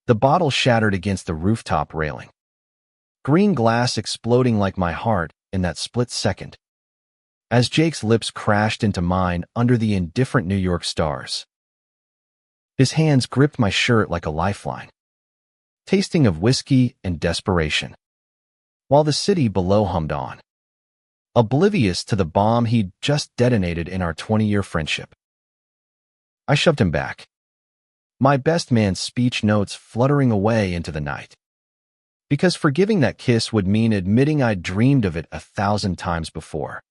The bottle shattered against the rooftop railing. Green glass exploding like my heart in that split second, as Jake's lips crashed into mine under the indifferent New York stars. His hands gripped my shirt like a lifeline, tasting of whiskey and desperation, while the city below hummed on, oblivious to the bomb he'd just detonated in our 20-year friendship. I shoved him back, my best man's speech notes fluttering away into the night, because forgiving that kiss would mean admitting I'd dreamed of it 1,000 times before.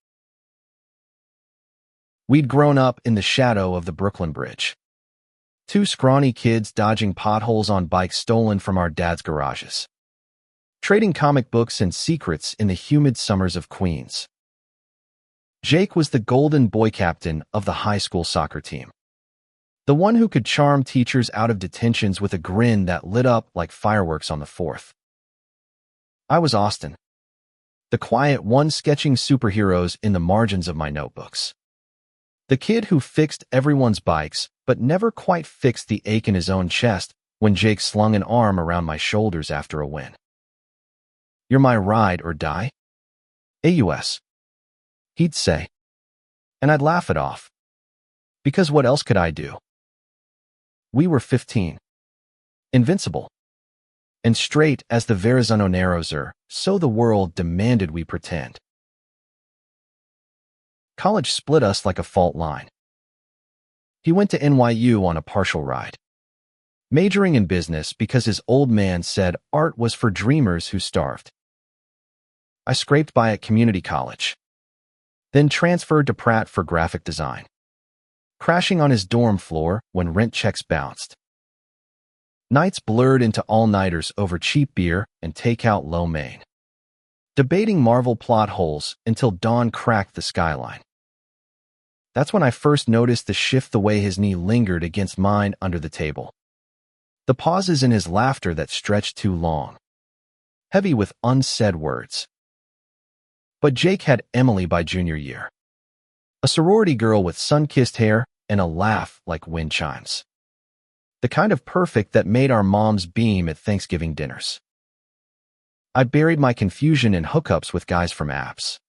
We'd grown up in the shadow of the Brooklyn Bridge, two scrawny kids dodging potholes on bikes stolen from our dad's garages, trading comic books and secrets in the humid summers of Queens. Jake was the golden boy captain of the high school soccer team, the one who could charm teachers out of detentions with a grin that lit up like fireworks on the 4th. I was Austin, the quiet one sketching superheroes in the margins of my notebooks. The kid who fixed everyone's bikes, but never quite fixed the ache in his own chest when Jake slung an arm around my shoulders after a win. "You're my ride or die, AUS," he'd say, and I'd laugh it off, because what else could I do? We were 15, invincible, and straight as the Verrazano Narrows are, so the world demanded we pretend. College split us like a fault line. He went to NYU on a partial ride, majoring in business because his old man said art was for dreamers who starved. I scraped by at community college, then transferred to Pratt for graphic design, crashing on his dorm floor when rent checks bounced. Nights blurred into all-nighters over cheap beer and takeout lo mein, debating Marvel plot holes until dawn cracked the skyline. That's when I first noticed the shift, the way his knee lingered against mine under the table, the pauses in his laughter that stretched too long, heavy with unsaid words. But Jake had Emily by junior year, a sorority girl with sun-kissed hair and a laugh like wind chimes, the kind of perfect that made our moms beam at Thanksgiving dinners. I buried my confusion in hookups with guys from apps,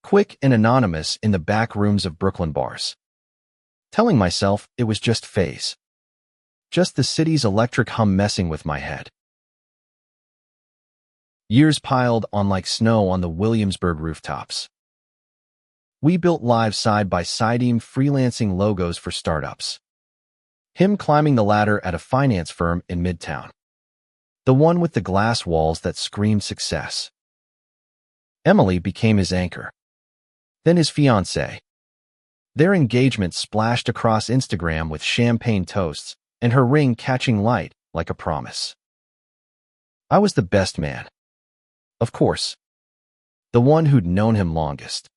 quick and anonymous in the back rooms of Brooklyn bars, telling myself it was just phase, just the city's electric hum messing with my head. Years piled on like snow on the Williamsburg rooftops. We built lives side by side, freelancing logos for startups. Him climbing the ladder at a finance firm in Midtown, the one with the glass walls that screamed success. Emily became his anchor, then his fiancée. Their engagement splashed across Instagram with champagne toasts and her ring catching light like a promise. I was the best man, of course, the one who'd known him longest,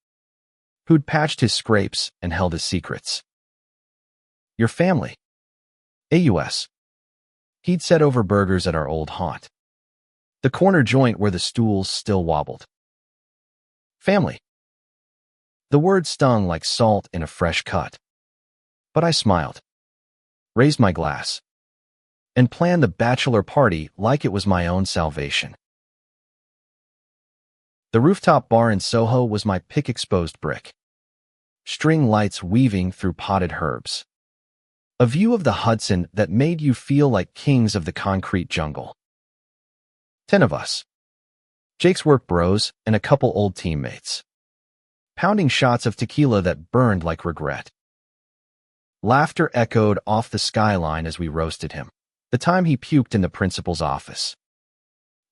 who'd patched his scrapes and held his secrets. "Your family, AUS," he'd said over burgers at our old haunt, the corner joint where the stools still wobbled. Family. The word stung like salt in a fresh cut. But I smiled, raised my glass, and planned the bachelor party like it was my own salvation. The rooftop bar in Soho was my pick-exposed brick, string lights weaving through potted herbs, a view of the Hudson that made you feel like kings of the concrete jungle. 10 of us, Jake's work bros and a couple old teammates, pounding shots of tequila that burned like regret. Laughter echoed off the skyline as we roasted him, the time he puked in the principal's office,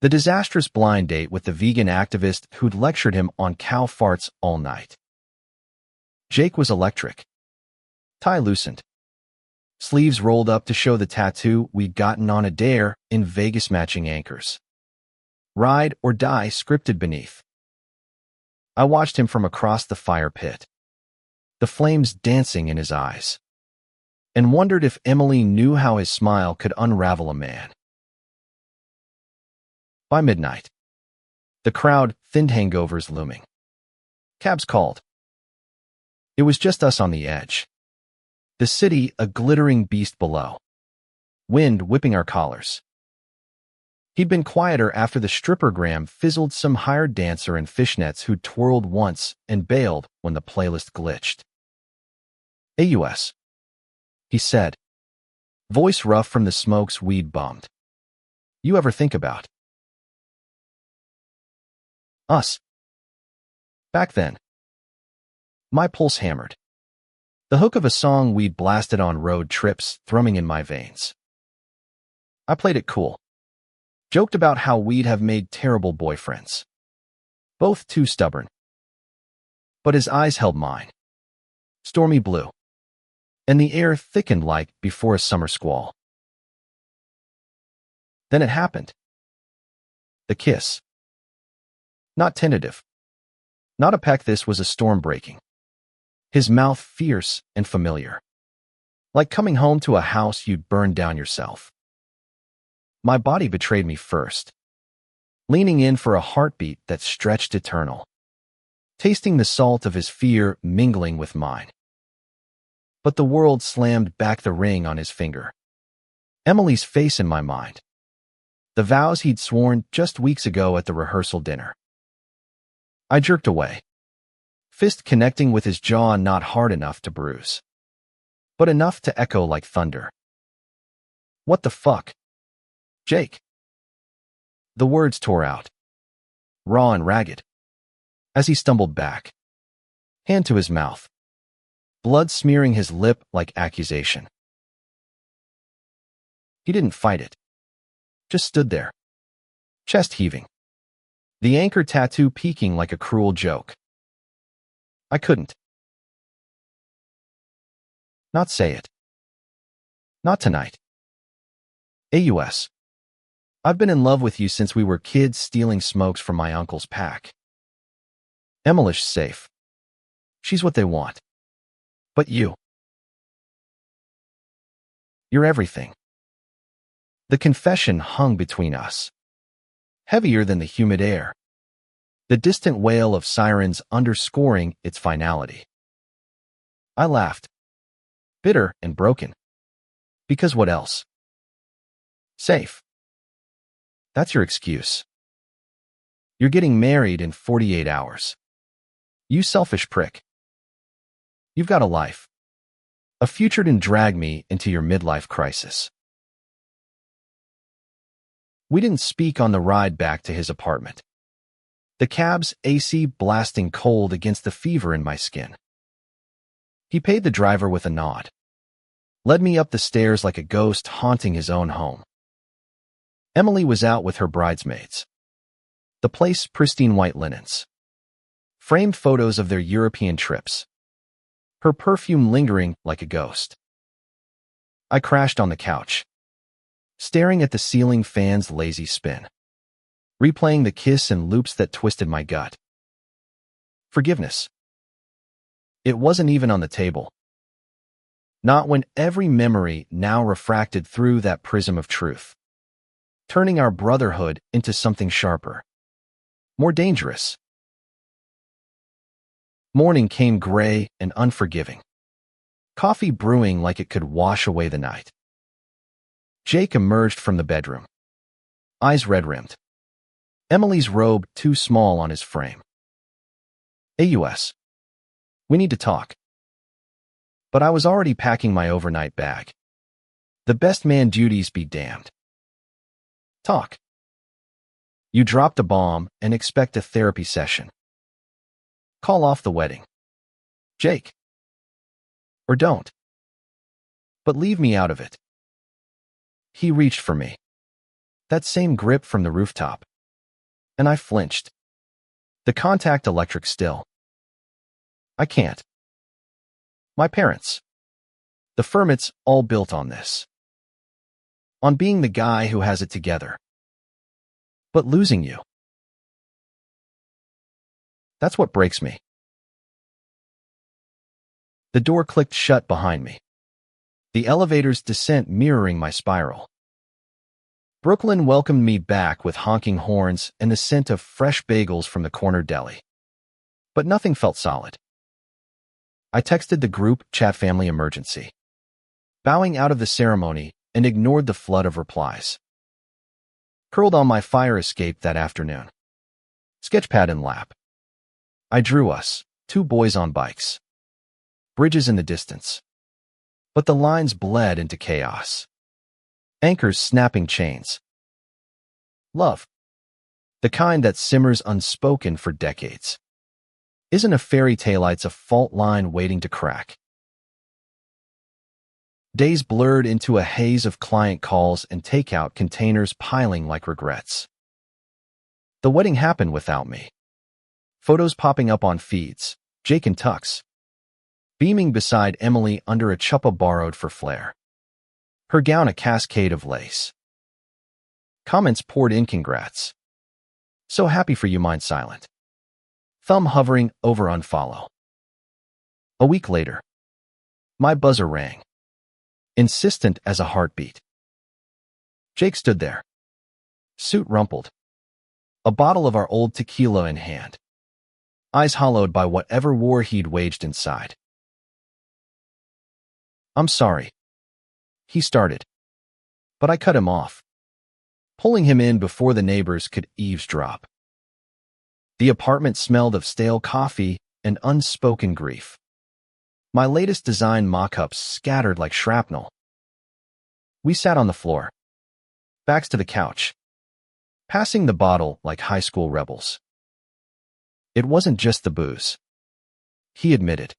the disastrous blind date with the vegan activist who'd lectured him on cow farts all night. Jake was electric, tie loosened, sleeves rolled up to show the tattoo we'd gotten on a dare in Vegas, matching anchors. Ride or die scripted beneath. I watched him from across the fire pit, the flames dancing in his eyes, and wondered if Emily knew how his smile could unravel a man. By midnight, the crowd thinned, hangovers looming. Cabs called. It was just us on the edge, the city a glittering beast below, wind whipping our collars. He'd been quieter after the strippergram fizzled some hired dancer in fishnets who twirled once and bailed when the playlist glitched. AUS, he said, voice rough from the smokes we'd bummed. You ever think about us? Back then. My pulse hammered. The hook of a song we'd blasted on road trips thrumming in my veins. I played it cool. Joked about how we'd have made terrible boyfriends. Both too stubborn. But his eyes held mine. Stormy blue. And the air thickened like before a summer squall. Then it happened. The kiss. Not tentative. Not a peck, this was a storm breaking. His mouth fierce and familiar. Like coming home to a house you'd burned down yourself. My body betrayed me first. Leaning in for a heartbeat that stretched eternal. Tasting the salt of his fear mingling with mine. But the world slammed back the ring on his finger. Emily's face in my mind. The vows he'd sworn just weeks ago at the rehearsal dinner. I jerked away. Fist connecting with his jaw, not hard enough to bruise. But enough to echo like thunder. What the fuck? Jake. The words tore out. Raw and ragged. As he stumbled back. Hand to his mouth. Blood smearing his lip like accusation. He didn't fight it. Just stood there. Chest heaving. The anchor tattoo peeking like a cruel joke. I couldn't. Not say it. Not tonight. AUS. I've been in love with you since we were kids stealing smokes from my uncle's pack. Emily's safe. She's what they want. But you. You're everything. The confession hung between us. Heavier than the humid air. The distant wail of sirens underscoring its finality. I laughed. Bitter and broken. Because what else? Safe. That's your excuse. You're getting married in 48 hours. You selfish prick. You've got a life. A future didn't drag me into your midlife crisis. We didn't speak on the ride back to his apartment. The cab's AC blasting cold against the fever in my skin. He paid the driver with a nod. Led me up the stairs like a ghost haunting his own home. Emily was out with her bridesmaids. The place pristine white linens. Framed photos of their European trips. Her perfume lingering like a ghost. I crashed on the couch, staring at the ceiling fan's lazy spin, replaying the kiss and loops that twisted my gut. Forgiveness. It wasn't even on the table. Not when every memory now refracted through that prism of truth, turning our brotherhood into something sharper, more dangerous. Morning came gray and unforgiving. Coffee brewing like it could wash away the night. Jake emerged from the bedroom. Eyes red-rimmed. Emily's robe too small on his frame. AUS. We need to talk. But I was already packing my overnight bag. The best man duties be damned. Talk. You dropped a bomb and expect a therapy session. Call off the wedding. Jake. Or don't. But leave me out of it. He reached for me. That same grip from the rooftop. And I flinched. The contact electric still. I can't. My parents. The Fermits all built on this. On being the guy who has it together. But losing you. That's what breaks me. The door clicked shut behind me. The elevator's descent mirroring my spiral. Brooklyn welcomed me back with honking horns and the scent of fresh bagels from the corner deli. But nothing felt solid. I texted the group chat family emergency, bowing out of the ceremony and ignored the flood of replies. Curled on my fire escape that afternoon. Sketchpad in lap. I drew us, two boys on bikes. Bridges in the distance. But the lines bled into chaos. Anchors snapping chains. Love. The kind that simmers unspoken for decades. Isn't a fairy tale, it's a fault line waiting to crack. Days blurred into a haze of client calls and takeout containers piling like regrets. The wedding happened without me. Photos popping up on feeds, Jake in tux. Beaming beside Emily under a chuppa borrowed for flair. Her gown a cascade of lace. Comments poured in, congrats. So happy for you, mine silent. Thumb hovering over unfollow. A week later. My buzzer rang. Insistent as a heartbeat. Jake stood there. Suit rumpled. A bottle of our old tequila in hand. Eyes hollowed by whatever war he'd waged inside. I'm sorry. He started. But I cut him off, pulling him in before the neighbors could eavesdrop. The apartment smelled of stale coffee and unspoken grief. My latest design mock-ups scattered like shrapnel. We sat on the floor, backs to the couch, passing the bottle like high school rebels. It wasn't just the booze, he admitted,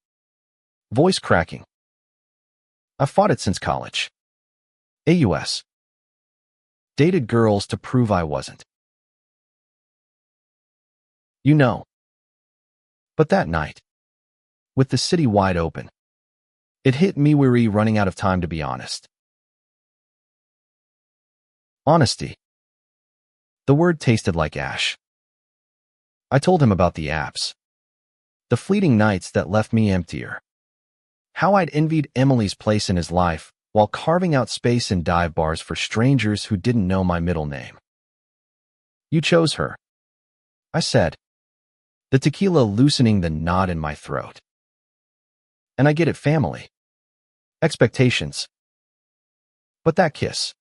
voice cracking. I've fought it since college. AUS. Dated girls to prove I wasn't. You know. But that night, with the city wide open, it hit me weary running out of time to be honest. Honesty. The word tasted like ash. I told him about the apps. The fleeting nights that left me emptier. How I'd envied Emily's place in his life while carving out space in dive bars for strangers who didn't know my middle name. You chose her, I said, the tequila loosening the knot in my throat. And I get it, family. Expectations. But that kiss.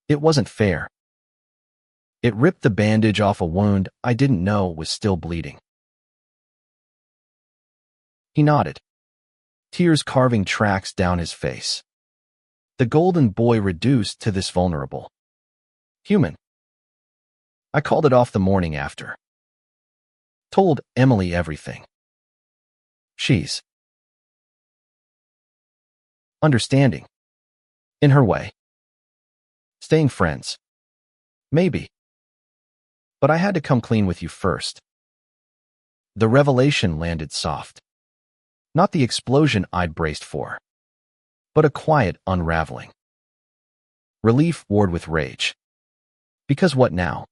It wasn't fair. It ripped the bandage off a wound I didn't know was still bleeding. He nodded, tears carving tracks down his face. The golden boy reduced to this vulnerable human. I called it off the morning after. Told Emily everything. She's understanding. In her way. Staying friends. Maybe. But I had to come clean with you first. The revelation landed soft. Not the explosion I'd braced for, but a quiet unraveling. Relief warred with rage. Because what now?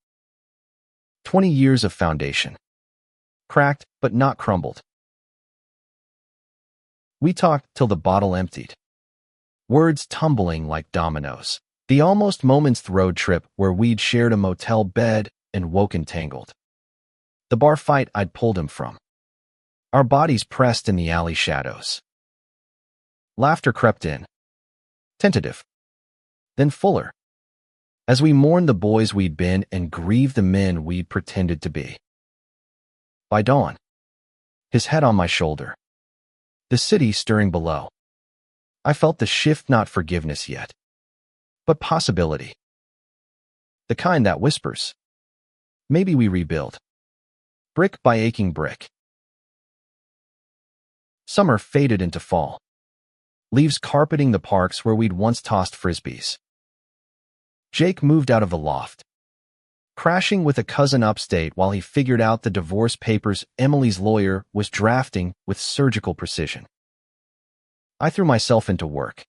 20 years of foundation. Cracked, but not crumbled. We talked till the bottle emptied. Words tumbling like dominoes. The almost moments road trip where we'd shared a motel bed and woken tangled. The bar fight I'd pulled him from. Our bodies pressed in the alley shadows. Laughter crept in. Tentative. Then fuller. As we mourned the boys we'd been and grieved the men we'd pretended to be. By dawn, his head on my shoulder. The city stirring below. I felt the shift, not forgiveness yet, but possibility. The kind that whispers. Maybe we rebuild. Brick by aching brick. Summer faded into fall. Leaves carpeting the parks where we'd once tossed frisbees. Jake moved out of the loft, crashing with a cousin upstate while he figured out the divorce papers Emily's lawyer was drafting with surgical precision. I threw myself into work,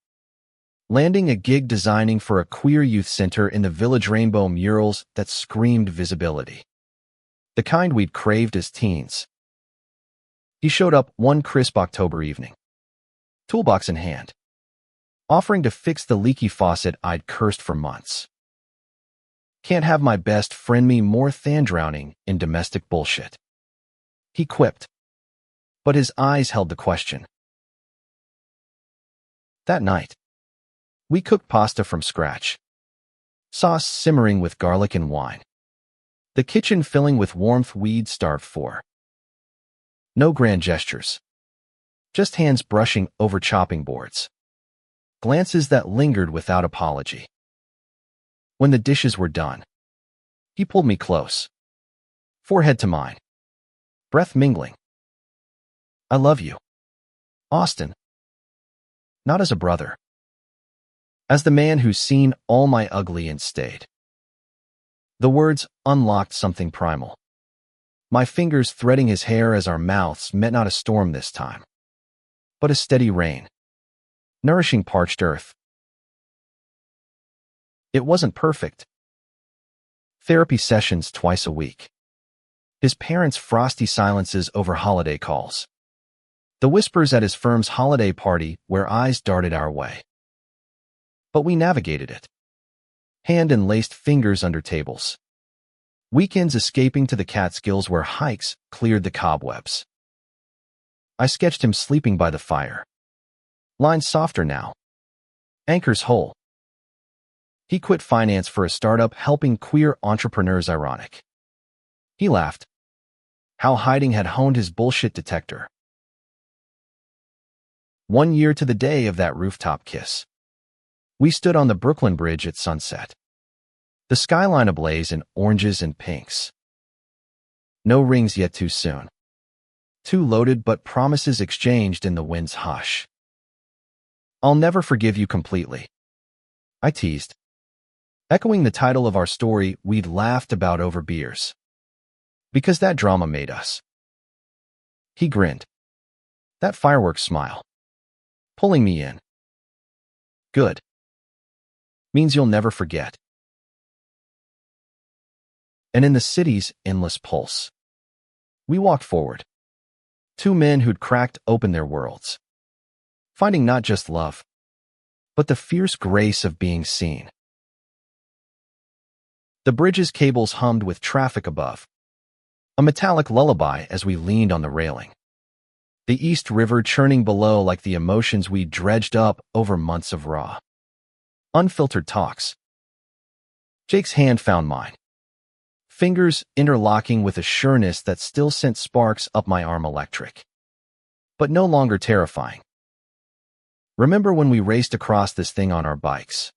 landing a gig designing for a queer youth center in the Village Rainbow murals that screamed visibility. The kind we'd craved as teens. He showed up one crisp October evening, toolbox in hand, offering to fix the leaky faucet I'd cursed for months. Can't have my best friend me more than drowning in domestic bullshit, he quipped, but his eyes held the question. That night, we cooked pasta from scratch. sauce simmering with garlic and wine. The kitchen filling with warmth we'd starved for. No grand gestures. Just hands brushing over chopping boards. Glances that lingered without apology. When the dishes were done, he pulled me close. Forehead to mine. Breath mingling. I love you, Austin. Not as a brother. As the man who's seen all my ugly and stayed. The words unlocked something primal. My fingers threading his hair as our mouths met not a storm this time, but a steady rain, nourishing parched earth. It wasn't perfect. Therapy sessions twice a week. His parents' frosty silences over holiday calls. The whispers at his firm's holiday party where eyes darted our way. But we navigated it. Hand and laced fingers under tables. Weekends escaping to the Catskills where hikes cleared the cobwebs. I sketched him sleeping by the fire. Lines softer now. Anchors whole. He quit finance for a startup helping queer entrepreneurs ironic. He laughed. How hiding had honed his bullshit detector. 1 year to the day of that rooftop kiss. We stood on the Brooklyn Bridge at sunset. The skyline ablaze in oranges and pinks. No rings yet too soon. Too loaded but promises exchanged in the wind's hush. I'll never forgive you completely, I teased. Echoing the title of our story we'd laughed about over beers. Because that drama made us. He grinned. That fireworks smile. Pulling me in. Good. Means you'll never forget. And in the city's endless pulse, we walked forward. Two men who'd cracked open their worlds, finding not just love, but the fierce grace of being seen. The bridge's cables hummed with traffic above, a metallic lullaby as we leaned on the railing. The East River churning below like the emotions we dredged up over months of raw, unfiltered talks. Jake's hand found mine. Fingers interlocking with a sureness that still sent sparks up my arm electric. But no longer terrifying. Remember when we raced across this thing on our bikes?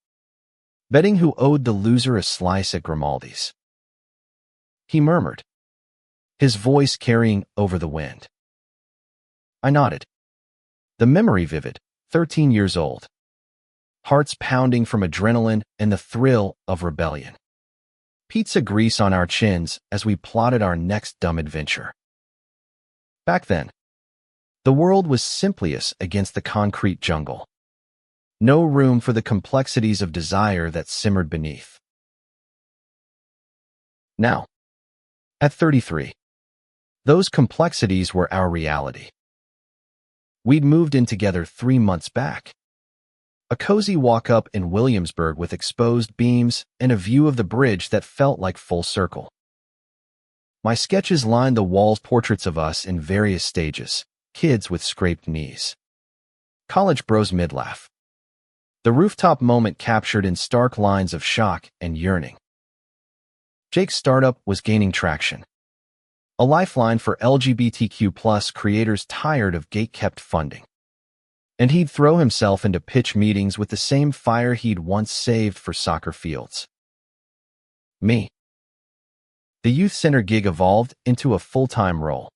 Betting who owed the loser a slice at Grimaldi's. He murmured, his voice carrying over the wind. I nodded. The memory vivid, 13 years old. Hearts pounding from adrenaline and the thrill of rebellion. Pizza grease on our chins as we plotted our next dumb adventure. Back then, the world was simplest against the concrete jungle. No room for the complexities of desire that simmered beneath. Now, at 33, those complexities were our reality. We'd moved in together 3 months back. A cozy walk-up in Williamsburg with exposed beams and a view of the bridge that felt like full circle. My sketches lined the walls, portraits of us in various stages, kids with scraped knees. College bros mid-laugh. The rooftop moment captured in stark lines of shock and yearning. Jake's startup was gaining traction. A lifeline for LGBTQ+ creators tired of gate-kept funding. And he'd throw himself into pitch meetings with the same fire he'd once saved for soccer fields. Me. The youth center gig evolved into a full-time role.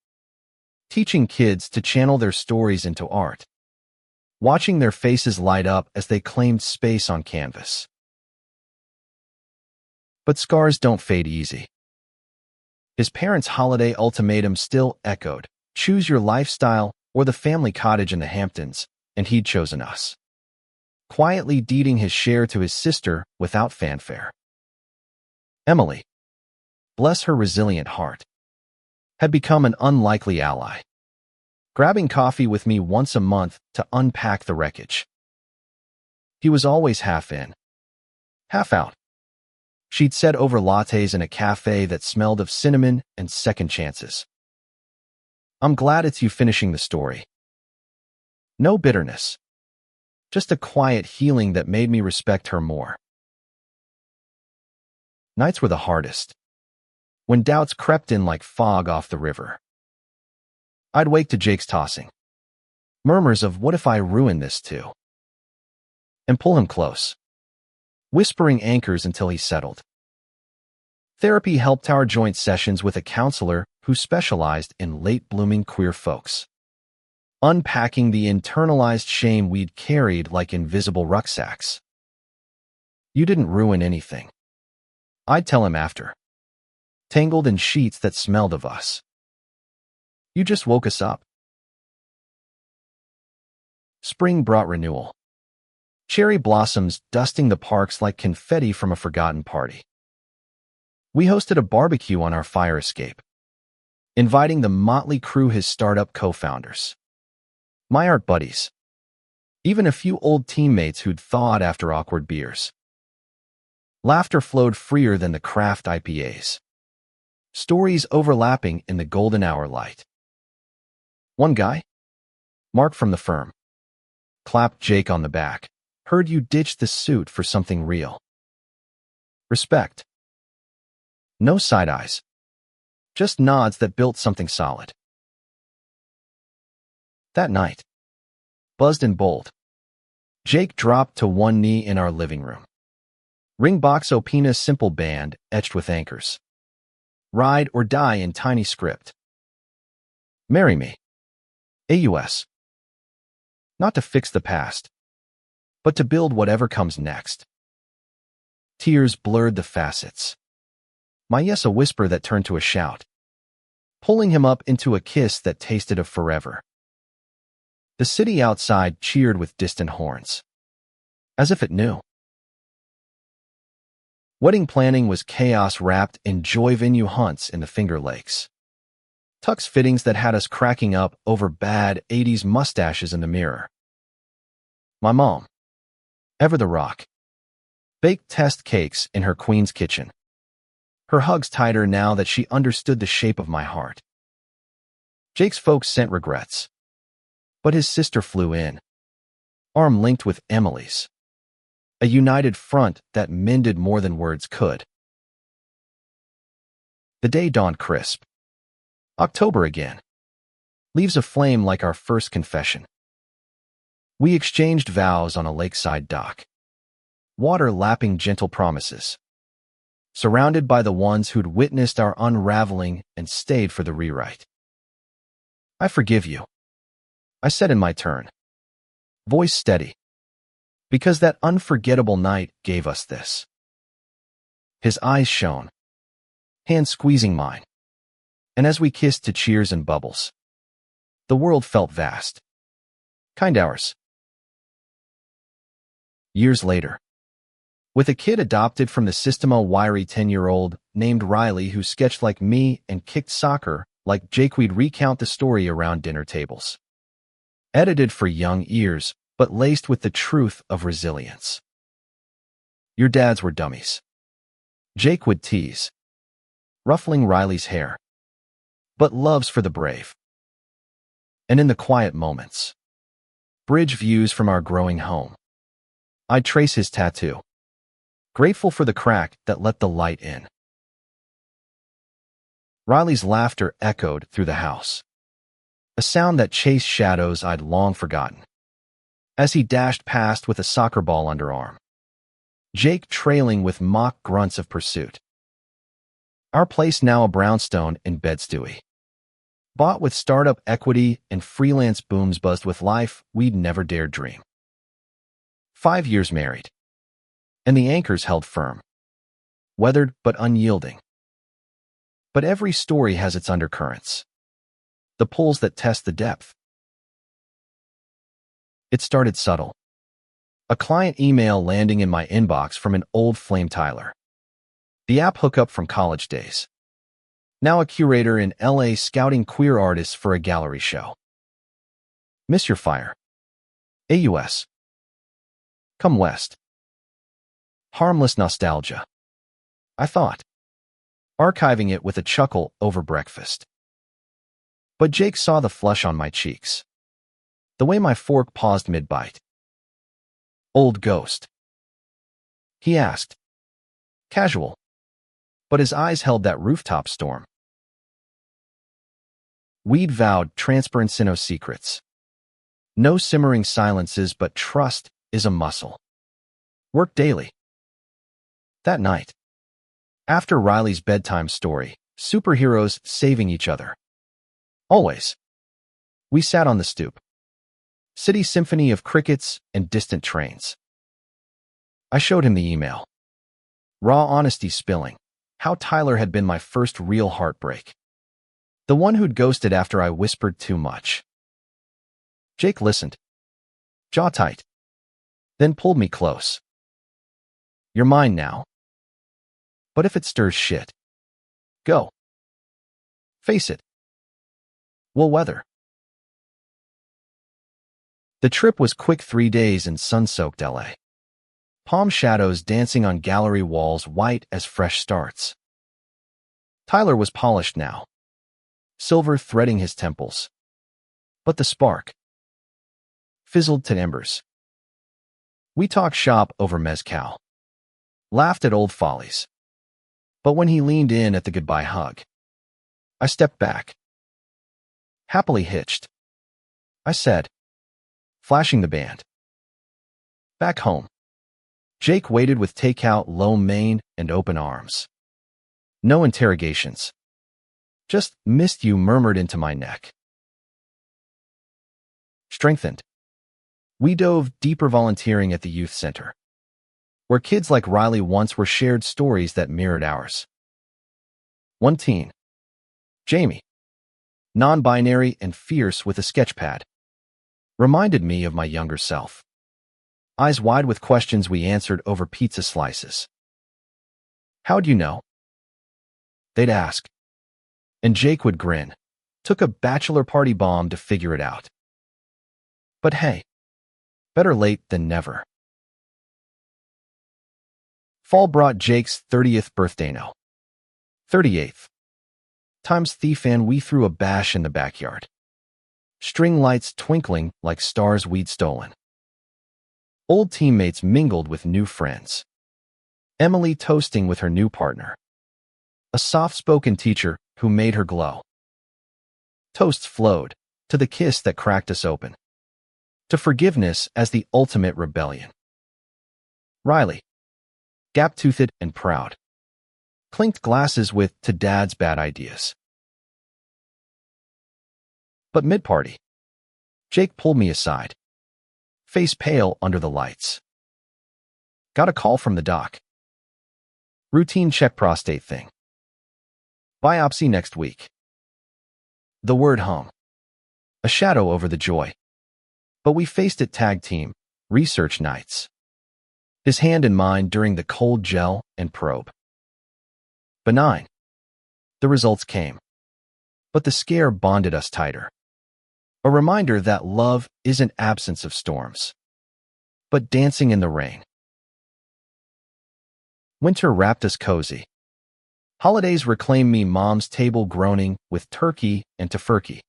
Teaching kids to channel their stories into art. Watching their faces light up as they claimed space on canvas. But scars don't fade easy. His parents' holiday ultimatum still echoed, choose your lifestyle or the family cottage in the Hamptons, and he'd chosen us. Quietly deeding his share to his sister without fanfare. Emily, bless her resilient heart, had become an unlikely ally. Grabbing coffee with me once a month to unpack the wreckage. He was always half in, half out. She'd said over lattes in a cafe that smelled of cinnamon and second chances. I'm glad it's you finishing the story. No bitterness. Just a quiet healing that made me respect her more. Nights were the hardest, when doubts crept in like fog off the river. I'd wake to Jake's tossing, murmurs of what if I ruin this too, and pull him close, whispering anchors until he settled. Therapy helped our joint sessions with a counselor who specialized in late-blooming queer folks, unpacking the internalized shame we'd carried like invisible rucksacks. You didn't ruin anything, I'd tell him after, tangled in sheets that smelled of us. You just woke us up. Spring brought renewal. Cherry blossoms dusting the parks like confetti from a forgotten party. We hosted a barbecue on our fire escape, inviting the motley crew, his startup co-founders, my art buddies, even a few old teammates who'd thawed after awkward beers. Laughter flowed freer than the craft IPAs, stories overlapping in the golden hour light. One guy, Mark from the firm, clapped Jake on the back. Heard you ditched the suit for something real. Respect. No side eyes, just nods that built something solid. That night, buzzed and bold, Jake dropped to one knee in our living room. Ringbox Opina's simple band etched with anchors. Ride or die in tiny script. Marry me. AUS. Not to fix the past, but to build whatever comes next. Tears blurred the facets. My yes a whisper that turned to a shout, pulling him up into a kiss that tasted of forever. The city outside cheered with distant horns, as if it knew. Wedding planning was chaos wrapped in joy. Venue hunts in the Finger Lakes, tux fittings that had us cracking up over bad 80s mustaches in the mirror. My mom, ever the rock, baked test cakes in her queen's kitchen, her hugs tighter now that she understood the shape of my heart. Jake's folks sent regrets, but his sister flew in, arm linked with Emily's, a united front that mended more than words could. The day dawned crisp. October again. Leaves aflame like our first confession. We exchanged vows on a lakeside dock, water lapping gentle promises, surrounded by the ones who'd witnessed our unraveling and stayed for the rewrite. I forgive you, I said in my turn, voice steady, because that unforgettable night gave us this. His eyes shone, hands squeezing mine, and as we kissed to cheers and bubbles, the world felt vast. Kind hours. Years later, with a kid adopted from the system, a wiry 10-year-old named Riley who sketched like me and kicked soccer like Jake, we'd recount the story around dinner tables. Edited for young ears, but laced with the truth of resilience. Your dads were dummies, Jake would tease, ruffling Riley's hair, but love's for the brave. And in the quiet moments, bridge views from our growing home, I'd trace his tattoo, grateful for the crack that let the light in. Riley's laughter echoed through the house, a sound that chased shadows I'd long forgotten. As he dashed past with a soccer ball underarm, Jake trailing with mock grunts of pursuit. Our place now a brownstone in Bed-Stuy, bought with startup equity and freelance booms buzzed with life we'd never dared dream. 5 years married, and the anchors held firm, weathered but unyielding. But every story has its undercurrents, the pulls that test the depth. It started subtle. A client email landing in my inbox from an old flame Tyler, the app hookup from college days, now a curator in LA scouting queer artists for a gallery show. Miss your fire. AUS. Come west. Harmless nostalgia, I thought, archiving it with a chuckle over breakfast. But Jake saw the flush on my cheeks, the way my fork paused mid-bite. Old ghost. He asked. Casual, but his eyes held that rooftop storm. We'd vowed transparency, no secrets. No simmering silences, but trust is a muscle. Work daily. That night, after Riley's bedtime story, superheroes saving each other. Always. We sat on the stoop. City symphony of crickets and distant trains. I showed him the email. Raw honesty spilling. How Tyler had been my first real heartbreak. The one who'd ghosted after I whispered too much. Jake listened. Jaw tight. Then pulled me close. You're mine now. But if it stirs shit, go. Face it. We'll weather. The trip was quick 3 days in sun-soaked LA. Palm shadows dancing on gallery walls white as fresh starts. Tyler was polished now. Silver threading his temples. But the spark fizzled to embers. We talked shop over mezcal. Laughed at old follies. But when he leaned in at the goodbye hug, I stepped back. Happily hitched, I said, flashing the band. Back home. Jake waited with takeout, low mane, and open arms. No interrogations. Just missed you murmured into my neck. Strengthened. We dove deeper volunteering at the youth center, where kids like Riley once were shared stories that mirrored ours. One teen, Jamie, non-binary and fierce with a sketchpad, reminded me of my younger self. Eyes wide with questions we answered over pizza slices. How'd you know? They'd ask. And Jake would grin. Took a bachelor party bomb to figure it out. But hey, better late than never. Fall brought Jake's 30th birthday no. 38th. Time's thief and we threw a bash in the backyard. String lights twinkling like stars we'd stolen. Old teammates mingled with new friends. Emily toasting with her new partner. A soft-spoken teacher who made her glow. Toasts flowed, to the kiss that cracked us open. To forgiveness as the ultimate rebellion. Riley, gap-toothed and proud, clinked glasses with to Dad's bad ideas. But mid-party, Jake pulled me aside, face pale under the lights. Got a call from the doc. Routine check prostate thing. Biopsy next week. The word hung. A shadow over the joy. But we faced it tag team, research nights. His hand in mine during the cold gel and probe. Benign. The results came. But the scare bonded us tighter. A reminder that love isn't absence of storms, but dancing in the rain. Winter wrapped us cozy. Holidays reclaimed me mom's table groaning with turkey and tofurkey.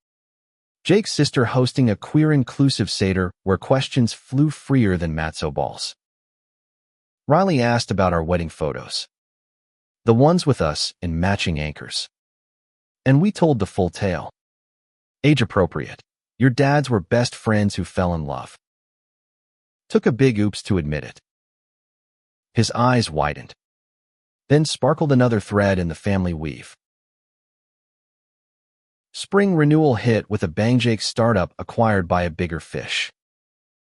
Jake's sister hosting a queer-inclusive Seder where questions flew freer than matzo balls. Riley asked about our wedding photos. The ones with us in matching anchors. And we told the full tale. Age-appropriate. Your dads were best friends who fell in love. Took a big oops to admit it. His eyes widened. Then sparkled another thread in the family weave. Spring renewal hit with a bang. Jake's startup acquired by a bigger fish.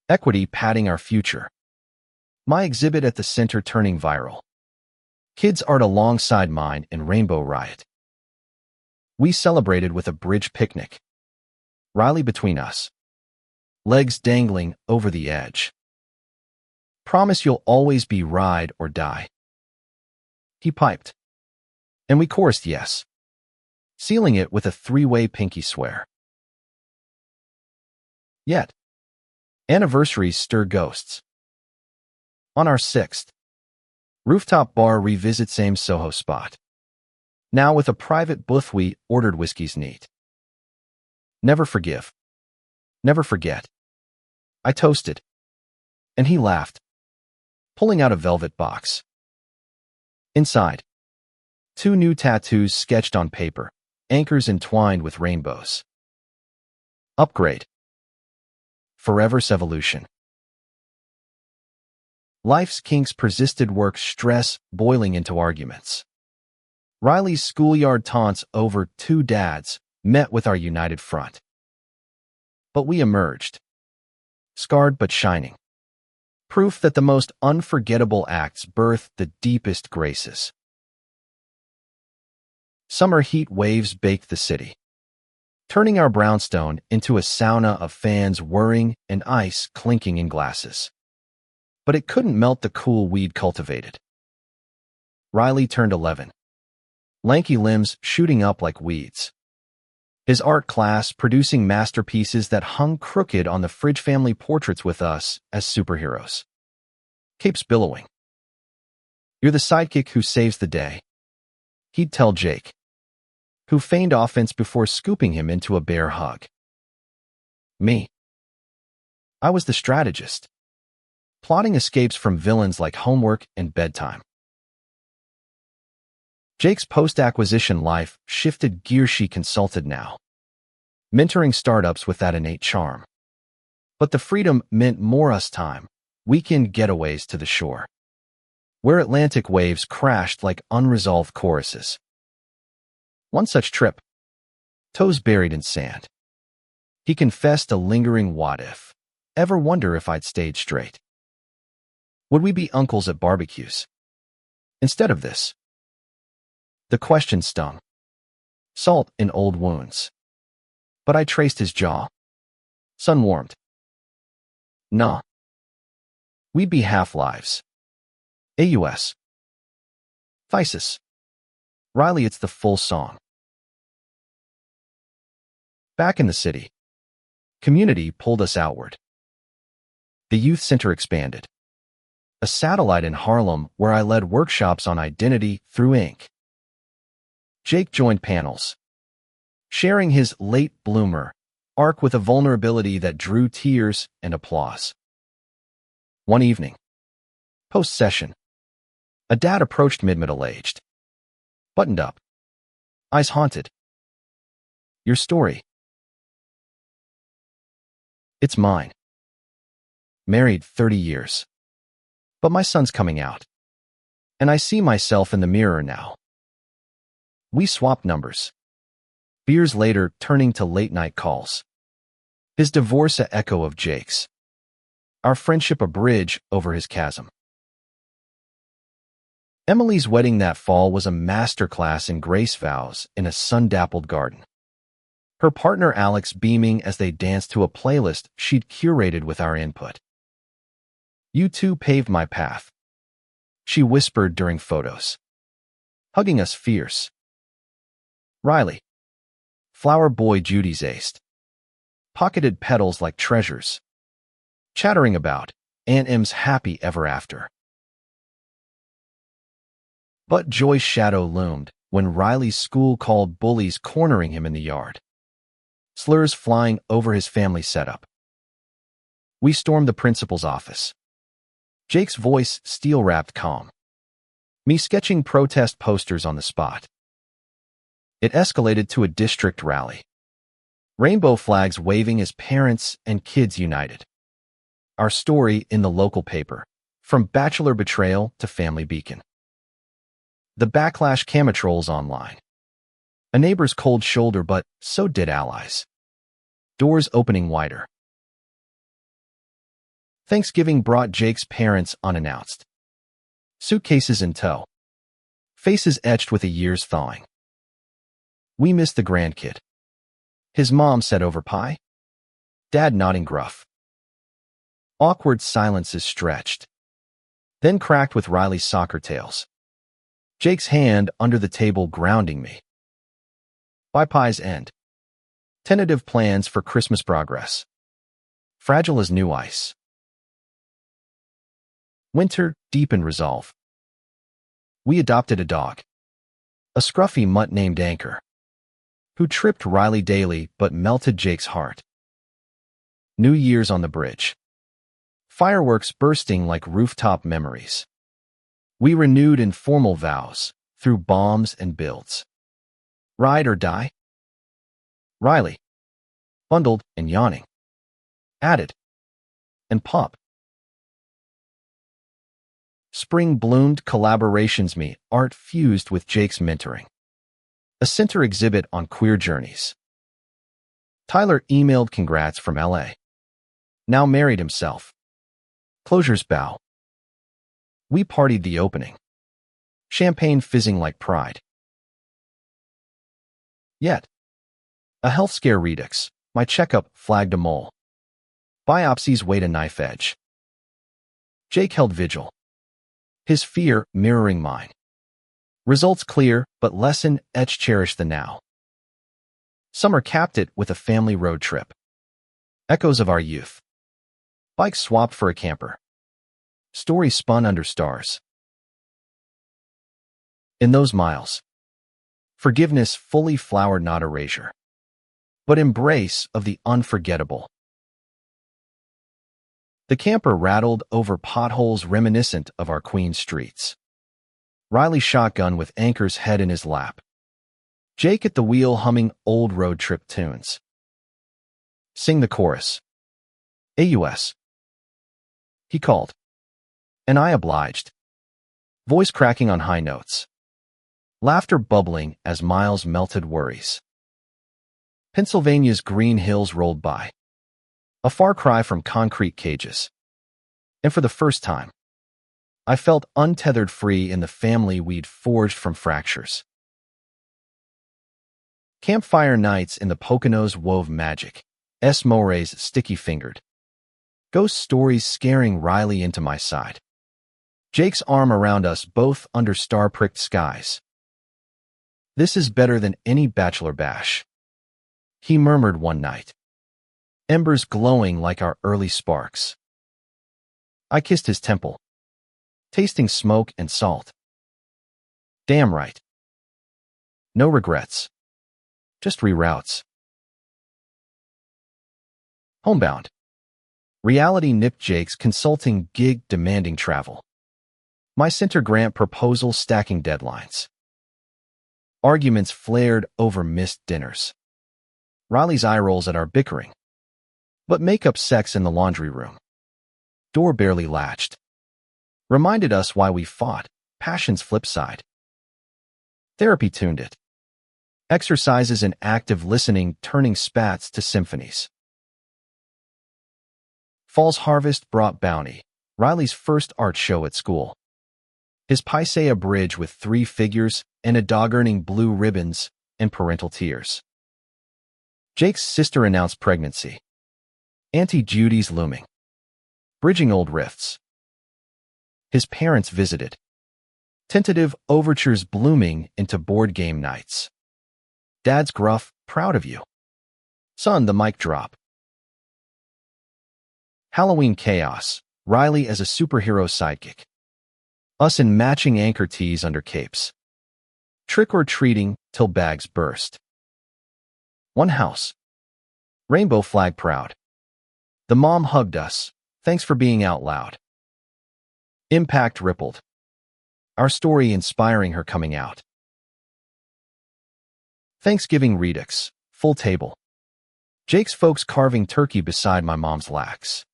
Equity padding our future. My exhibit at the center turning viral. Kids art alongside mine in Rainbow Riot. We celebrated with a bridge picnic. Riley between us. Legs dangling over the edge. Promise you'll always be ride or die. He piped. And we chorused yes. Sealing it with a three-way pinky swear. Yet, anniversaries stir ghosts. On our 6th, rooftop bar revisit same Soho spot. Now with a private booth we ordered whiskey's neat. Never forgive. Never forget. I toasted. And he laughed, pulling out a velvet box. Inside, 2 new tattoos sketched on paper, anchors entwined with rainbows. Upgrade. Forever's evolution. Life's kinks persisted, work stress boiling into arguments. Riley's schoolyard taunts over 2 dads met with our united front. But we emerged, scarred but shining. Proof that the most unforgettable acts birth the deepest graces. Summer heat waves baked the city, turning our brownstone into a sauna of fans whirring and ice clinking in glasses. But it couldn't melt the cool we'd cultivated. Riley turned 11, lanky limbs shooting up like weeds. His art class producing masterpieces that hung crooked on the fridge, family portraits with us as superheroes. Capes billowing. "You're the sidekick who saves the day," he'd tell Jake, who feigned offense before scooping him into a bear hug. Me. I was the strategist, plotting escapes from villains like homework and bedtime. Jake's post-acquisition life shifted gears. She consulted now, mentoring startups with that innate charm. But the freedom meant more us time, weekend getaways to the shore, where Atlantic waves crashed like unresolved choruses. One such trip, toes buried in sand. He confessed a lingering what if. Ever wonder if I'd stayed straight? Would we be uncles at barbecues? Instead of this, the question stung, salt in old wounds. But I traced his jaw, sun-warmed. Nah. We'd be half-lives. AUS. Thesis. Riley, it's the full song. Back in the city, community pulled us outward. The youth center expanded, a satellite in Harlem where I led workshops on identity through ink. Jake joined panels, sharing his late bloomer arc with a vulnerability that drew tears and applause. One evening, post-session, a dad approached mid-middle-aged, buttoned up, eyes haunted. "Your story." "It's mine. Married 30 years. But my son's coming out. And I see myself in the mirror now." We swapped numbers. Beers later, turning to late-night calls. His divorce an echo of Jake's. Our friendship a bridge over his chasm. Emily's wedding that fall was a masterclass in grace vows in a sun-dappled garden. Her partner Alex beaming as they danced to a playlist she'd curated with our input. "You two paved my path," she whispered during photos, hugging us fierce. Riley. Flower boy Judy's aced. Pocketed petals like treasures. Chattering about Aunt M's happy ever after. But joy's shadow loomed when Riley's school called bullies cornering him in the yard. Slurs flying over his family setup. We stormed the principal's office. Jake's voice steel-wrapped calm. Me sketching protest posters on the spot. It escalated to a district rally. Rainbow flags waving as parents and kids united. Our story in the local paper, from Bachelor betrayal to family beacon. The backlash came-trolls online. A neighbor's cold shoulder, but so did allies. Doors opening wider. Thanksgiving brought Jake's parents unannounced. Suitcases in tow. Faces etched with a year's thawing. We missed the grandkid. His mom said over pie. Dad nodding gruff. Awkward silences stretched. Then cracked with Riley's soccer tales. Jake's hand under the table grounding me. By pie's end. Tentative plans for Christmas progress. Fragile as new ice. Winter deep in resolve. We adopted a dog. A scruffy mutt named Anchor, who tripped Riley daily but melted Jake's heart. New Year's on the bridge. Fireworks bursting like rooftop memories. We renewed informal vows, through bombs and builds. Ride or die? Riley, bundled and yawning. Added. And pop. Spring bloomed collaborations me, art fused with Jake's mentoring. A center exhibit on queer journeys. Tyler emailed congrats from LA. Now married himself. Closure's bow. We partied the opening. Champagne fizzing like pride. Yet. A health scare redux. My checkup flagged a mole. Biopsies weighed a knife edge. Jake held vigil. His fear mirroring mine. Results clear, but lesson etched cherish the now. Summer capped it with a family road trip. Echoes of our youth. Bike swapped for a camper. Stories spun under stars. In those miles, forgiveness fully flowered, not erasure, but embrace of the unforgettable. The camper rattled over potholes reminiscent of our Queen streets. Riley shotgun with Anchor's head in his lap. Jake at the wheel humming old road trip tunes. Sing the chorus. AUS. He called. And I obliged. Voice cracking on high notes. Laughter bubbling as miles melted worries. Pennsylvania's green hills rolled by. A far cry from concrete cages. And for the first time, I felt untethered free in the family we'd forged from fractures. Campfire nights in the Poconos wove magic. S. Moraes sticky-fingered. Ghost stories scaring Riley into my side. Jake's arm around us both under star-pricked skies. This is better than any bachelor bash. He murmured one night. Embers glowing like our early sparks. I kissed his temple, tasting smoke and salt. Damn right. No regrets. Just reroutes. Homebound. Reality nipped Jake's consulting gig demanding travel. My center grant proposal stacking deadlines. Arguments flared over missed dinners. Riley's eye rolls at our bickering. But make-up sex in the laundry room. Door barely latched. Reminded us why we fought, passion's flip side. Therapy tuned it. Exercises in active listening turning spats to symphonies. Fall's harvest brought bounty, Riley's first art show at school. His Paisea bridge with 3 figures and a dog earning blue ribbons and parental tears. Jake's sister announced pregnancy. Auntie Judy's looming. Bridging old rifts. His parents visited. Tentative overtures blooming into board game nights. Dad's gruff, proud of you. Son, the mic drop. Halloween chaos, Riley as a superhero sidekick. Us in matching anchor tees under capes. Trick-or-treating till bags burst. One house. Rainbow flag proud. The mom hugged us. Thanks for being out loud. Impact rippled. Our story inspiring her coming out. Thanksgiving redux. Full table. Jake's folks carving turkey beside my mom's lax.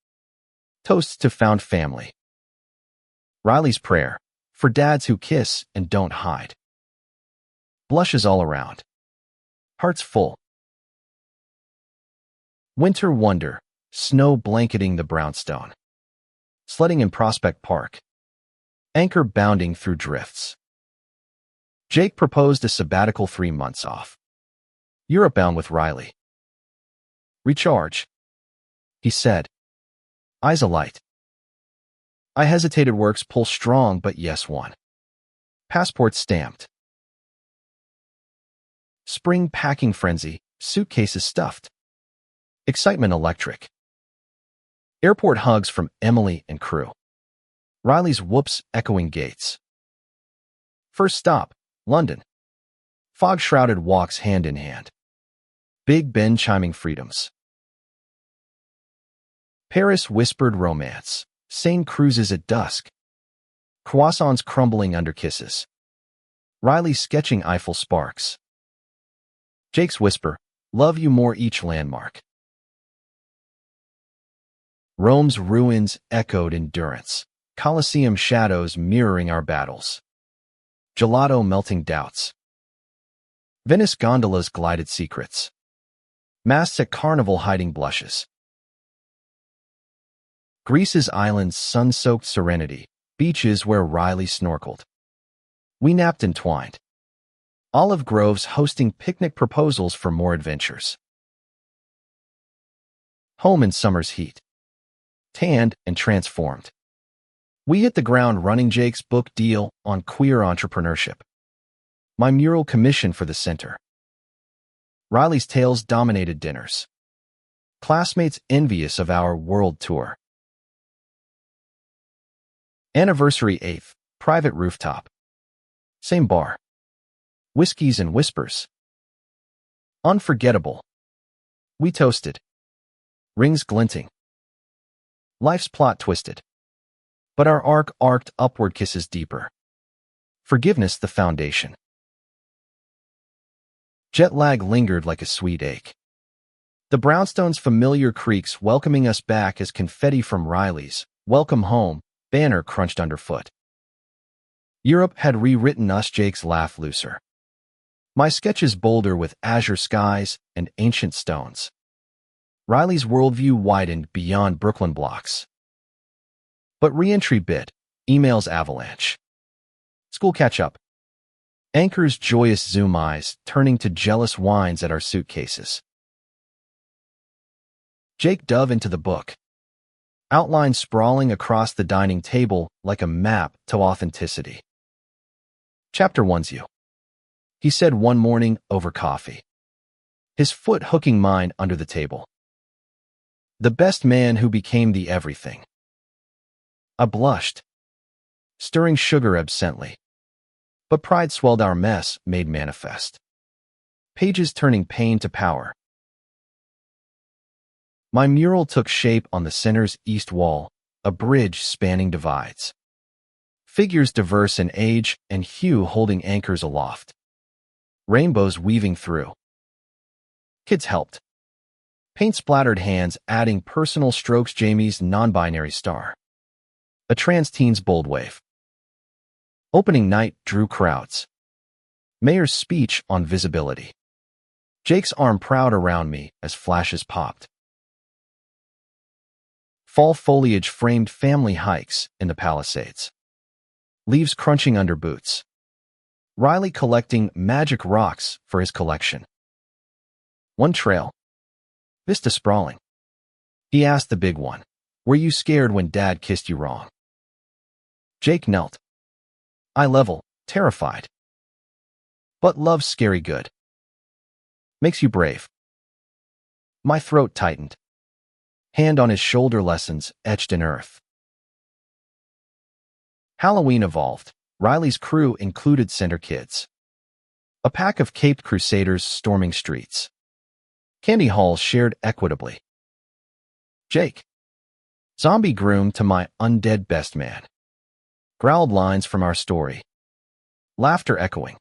Toasts to found family. Riley's prayer. For dads who kiss and don't hide. Blushes all around. Hearts full. Winter wonder. Snow blanketing the brownstone. Sledding in Prospect Park. Anchor bounding through drifts. Jake proposed a sabbatical 3 months off. Europe bound with Riley. Recharge. He said. Eyes alight. I hesitated, works pull strong, but yes one. Passport stamped. Spring packing frenzy, suitcases stuffed. Excitement electric. Airport hugs from Emily and crew. Riley's whoops echoing gates. First stop, London. Fog-shrouded walks hand in hand. Big Ben chiming freedoms. Paris whispered romance. Seine cruises at dusk. Croissants crumbling under kisses. Riley sketching Eiffel sparks. Jake's whisper, love you more each landmark. Rome's ruins echoed endurance. Colosseum shadows mirroring our battles. Gelato melting doubts. Venice gondolas glided secrets. Masks at carnival hiding blushes. Greece's islands sun-soaked serenity. Beaches where Riley snorkeled. We napped entwined. Olive groves hosting picnic proposals for more adventures. Home in summer's heat. Tanned and transformed. We hit the ground running. Jake's book deal on queer entrepreneurship. My mural commission for the center. Riley's tales dominated dinners. Classmates envious of our world tour. Anniversary 8th, private rooftop. Same bar. Whiskeys and whispers. Unforgettable. We toasted. Rings glinting. Life's plot twisted. But our arc arced upward, kisses deeper. Forgiveness the foundation. Jet lag lingered like a sweet ache. The brownstones' familiar creaks welcoming us back as confetti from Riley's "Welcome Home" banner crunched underfoot. Europe had rewritten us. Jake's laugh looser. My sketches bolder with azure skies and ancient stones. Riley's worldview widened beyond Brooklyn blocks. But re-entry bit, emails avalanche. School catch-up. Anchor's joyous Zoom eyes turning to jealous whines at our suitcases. Jake dove into the book. Outline sprawling across the dining table like a map to authenticity. Chapter 1's you. He said one morning over coffee. His foot hooking mine under the table. The best man who became the everything. I blushed, stirring sugar absently. But pride swelled our mess, made manifest. Pages turning pain to power. My mural took shape on the center's east wall, a bridge spanning divides. Figures diverse in age and hue holding anchors aloft. Rainbows weaving through. Kids helped. Paint-splattered hands adding personal strokes. Jamie's non-binary star. A trans teen's bold wave. Opening night drew crowds. Mayor's speech on visibility. Jake's arm proud around me as flashes popped. Fall foliage framed family hikes in the Palisades. Leaves crunching under boots. Riley collecting magic rocks for his collection. One trail. Vista sprawling. He asked the big one, were you scared when Dad kissed you wrong? Jake knelt. Eye level, terrified. But love's scary good. Makes you brave. My throat tightened. Hand on his shoulder, lessons etched in earth. Halloween evolved. Riley's crew included center kids. A pack of caped crusaders storming streets. Candy halls shared equitably. Jake. Zombie groom to my undead best man. Growled lines from our story. Laughter echoing.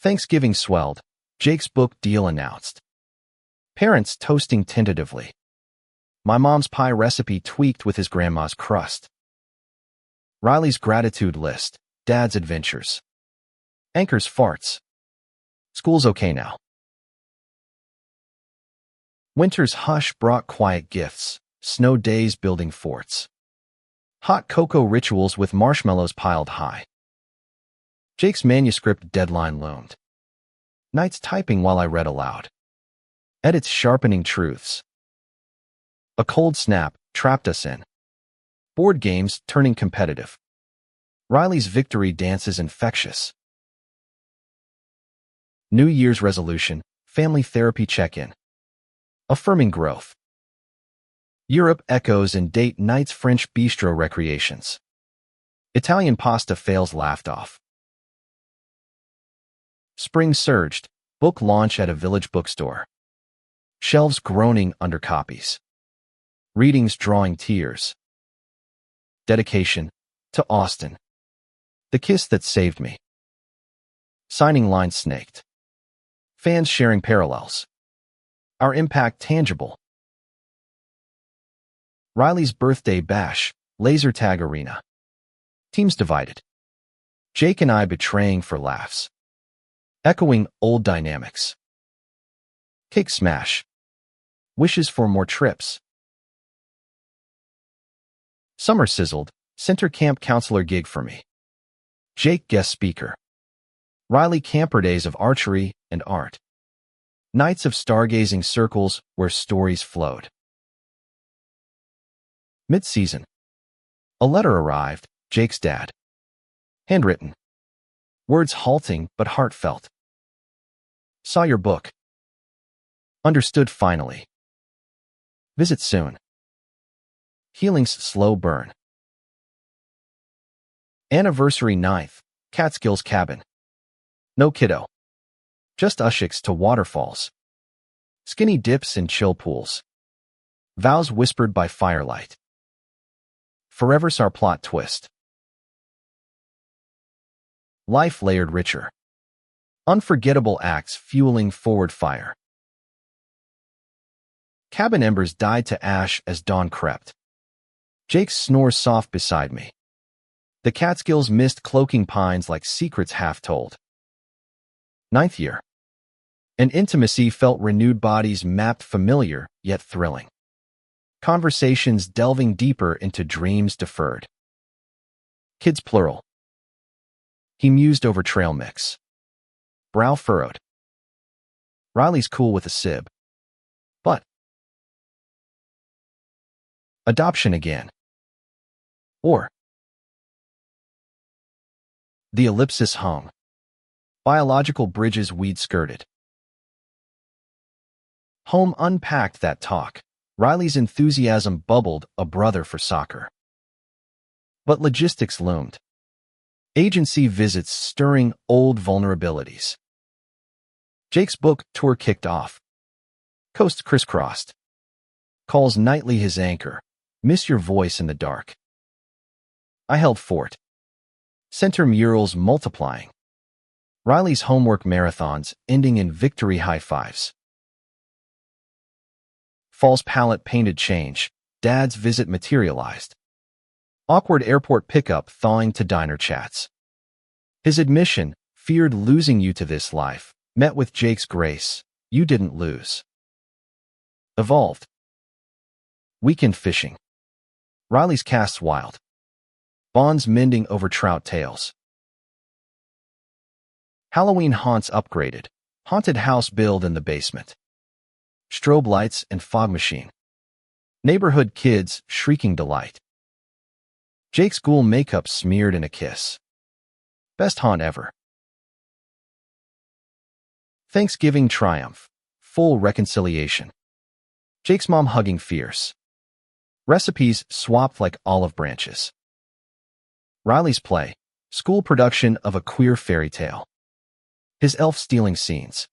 Thanksgiving swelled. Jake's book deal announced. Parents toasting tentatively. My mom's pie recipe tweaked with his grandma's crust. Riley's gratitude list. Dad's adventures. Anchor's farts. School's okay now. Winter's hush brought quiet gifts. Snow days building forts. Hot cocoa rituals with marshmallows piled high. Jake's manuscript deadline loomed. Nights typing while I read aloud. Edits sharpening truths. A cold snap trapped us in. Board games turning competitive. Riley's victory dances infectious. New Year's resolution, family therapy check-in. Affirming growth. Europe echoes in date night's French bistro recreations. Italian pasta fails laughed off. Spring surged, book launch at a village bookstore. Shelves groaning under copies. Readings drawing tears. Dedication to Austin. The kiss that saved me. Signing line snaked. Fans sharing parallels. Our impact tangible. Riley's birthday bash, laser tag arena. Teams divided. Jake and I betraying for laughs. Echoing old dynamics. Cake smash. Wishes for more trips. Summer sizzled, center camp counselor gig for me. Jake guest speaker. Riley camper days of archery and art. Nights of stargazing circles where stories flowed. Mid-season. A letter arrived, Jake's dad. Handwritten. Words halting but heartfelt. Saw your book. Understood finally. Visit soon. Healing's slow burn. Anniversary 9th, Catskills cabin. No kiddo. Just Ushix to waterfalls. Skinny dips in chill pools. Vows whispered by firelight. Forever's our plot twist. Life layered richer. Unforgettable acts fueling forward fire. Cabin embers died to ash as dawn crept. Jake snores soft beside me. The Catskills mist cloaking pines like secrets half told. 9th year. An intimacy felt renewed, bodies mapped, familiar yet thrilling. Conversations delving deeper into dreams deferred. Kids plural. He mused over trail mix. Brow furrowed. Riley's cool with a sib. But adoption again. Or the ellipsis hung. Biological bridges weed skirted. Home unpacked that talk. Riley's enthusiasm bubbled, a brother for soccer. But logistics loomed. Agency visits stirring old vulnerabilities. Jake's book tour kicked off. Coast crisscrossed. Calls nightly his anchor. Miss your voice in the dark. I held fort. Center murals multiplying. Riley's homework marathons ending in victory high fives. Fall's palette painted change. Dad's visit materialized. Awkward airport pickup thawing to diner chats. His admission, feared losing you to this life, met with Jake's grace. You didn't lose. Evolved. Weekend fishing. Riley's casts wild. Bonds mending over trout tails. Halloween haunts upgraded. Haunted house build in the basement. Strobe lights and fog machine. Neighborhood kids shrieking delight. Jake's ghoul makeup smeared in a kiss. Best haunt ever. Thanksgiving triumph. Full reconciliation. Jake's mom hugging fierce. Recipes swapped like olive branches. Riley's play. School production of a queer fairy tale. His elf stealing scenes.